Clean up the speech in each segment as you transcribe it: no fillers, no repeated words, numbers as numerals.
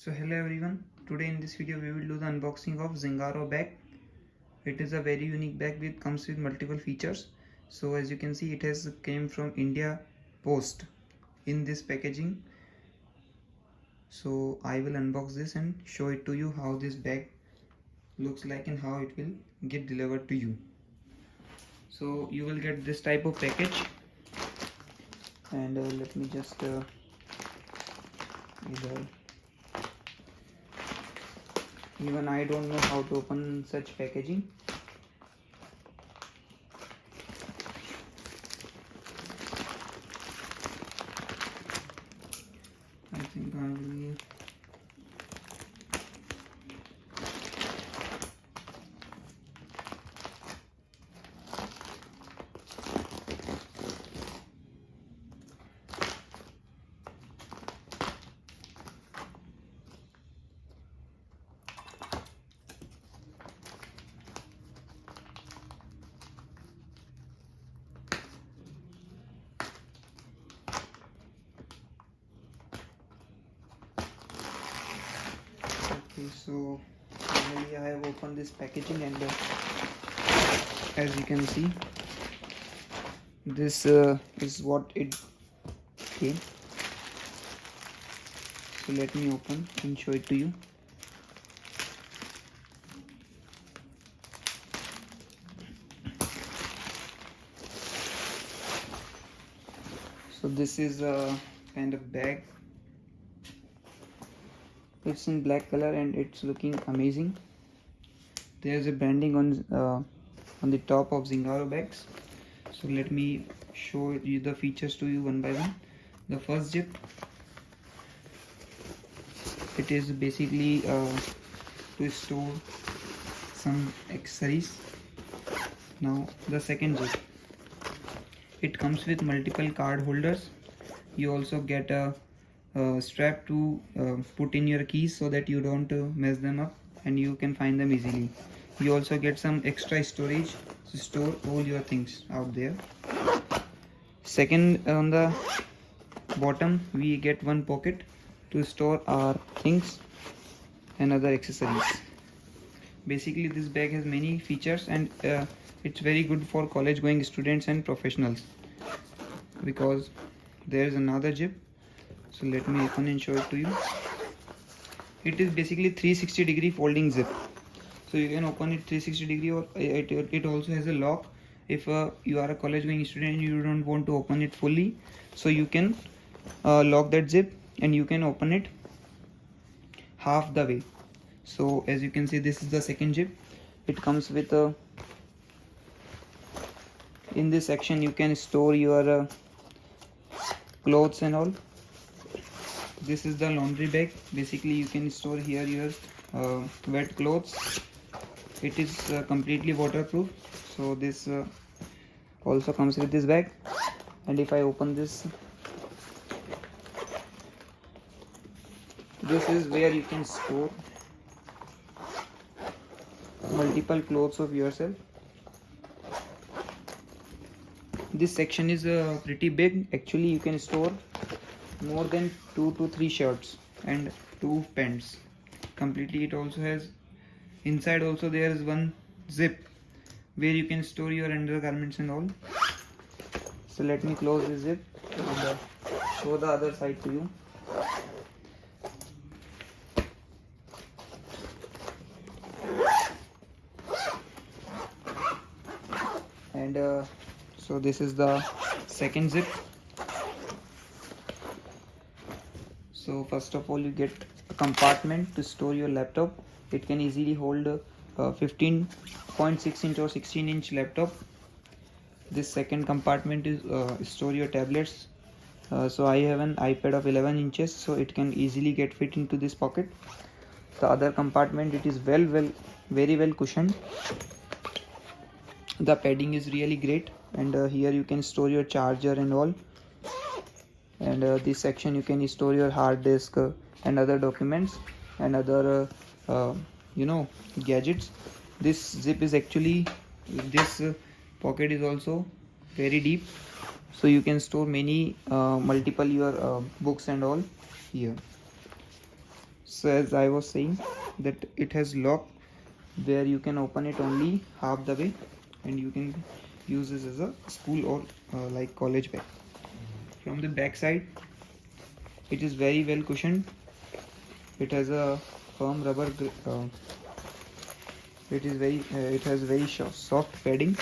So hello everyone, today in this video we will do the unboxing of Zingaro bag. It is a very unique bag which comes with multiple features. So as you can see, it has came from India Post in this packaging. So I will unbox this and show it to you how this bag looks like and how it will get delivered to you. So you will get this type of package, and let me just either even I don't know how to open such packaging. I think I will okay. So finally I have opened this packaging, and as you can see, this is what it came. So let me open and show it to you. So this is a kind of bag. It's in black color and it's looking amazing. There's a branding on the top of Zingaro bags. So let me show you the features to you one by one. The first zip, it is basically to store some accessories. Now the second zip, it comes with multiple card holders. You also get a strap to put in your keys so that you don't mess them up and you can find them easily. You also get some extra storage to store all your things out there. Second, on the bottom we get one pocket to store our things and other accessories. Basically this bag has many features, and it's very good for college going students and professionals, because there is another zip. So let me open and show it to you. It is basically 360-degree folding zip, so you can open it 360-degree, or it also has a lock. If you are a college going student and you don't want to open it fully, so you can lock that zip and you can open it half the way. So as you can see, this is the second zip. It comes with a in this section you can store your clothes and all. This is the laundry bag. Basically you can store here your wet clothes. It is completely waterproof. So this also comes with this bag. And if I open this, this is where you can store multiple clothes of yourself. This section is pretty big. Actually you can store more than 2 to 3 shirts and 2 pants completely. It also has inside also there is one zip where you can store your undergarments and all. So let me close this zip and show the other side to you. And so this is the second zip. So first of all you get a compartment to store your laptop. It can easily hold a 15.6 inch or 16-inch laptop. This second compartment is store your tablets. So I have an iPad of 11 inches, so it can easily get fit into this pocket. The other compartment, it is very well cushioned. The padding is really great, and here you can store your charger and all. And this section you can store your hard disk and other documents and other gadgets. This zip is actually, this pocket is also very deep, so you can store many multiple your books and all here. So as I was saying, that it has lock where you can open it only half the way, and you can use this as a school or like college bag. From the back side, it is very well cushioned. It has a firm rubber. It has very soft padding.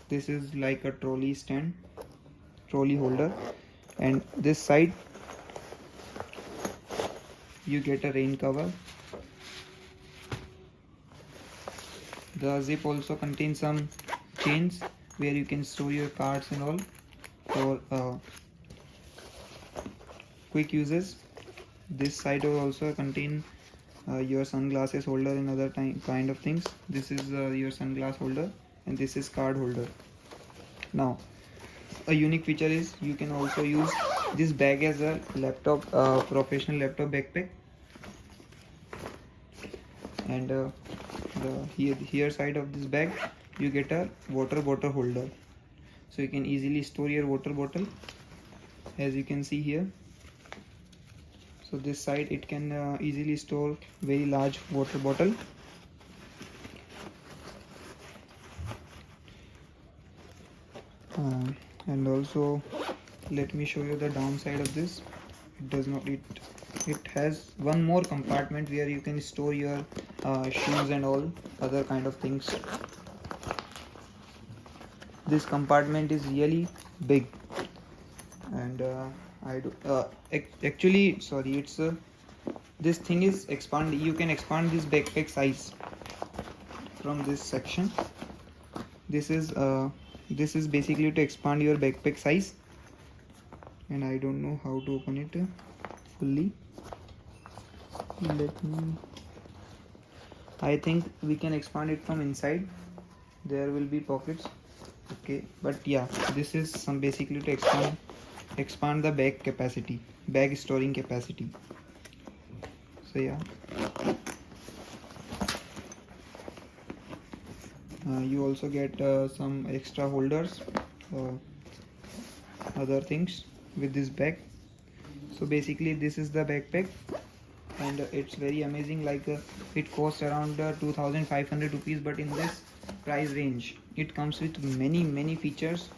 This is like a trolley stand, trolley holder, and this side you get a rain cover. The zip also contains some chains where you can store your cards and all for quick uses. This side will also contain your sunglasses holder and other kind of things. This is your sunglass holder, and this is card holder. Now a unique feature is you can also use this bag as a laptop professional laptop backpack, and the here side of this bag you get a water bottle holder, so you can easily store your water bottle, as you can see here. So this side it can easily store very large water bottle. And also let me show you the downside of this. It has one more compartment where you can store your shoes and all other kind of things. This compartment is really big, and actually sorry, it's this thing is expand. You can expand this backpack size from this section. This is basically to expand your backpack size, and I don't know how to open it fully. I think we can expand it from inside. There will be pockets, okay, but yeah, this is some basically to expand the bag storing capacity. So yeah, you also get some extra holders, other things with this bag. So basically this is the backpack, and it's very amazing. Like it costs around 2500 rupees, but in this price range it comes with many features,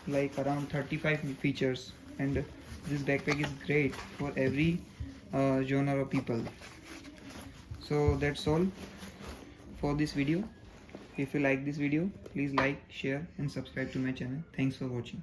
like around 35 features, and this backpack is great for every genre of people. So that's all for this video. If you like this video, please like, share and subscribe to my channel. Thanks for watching.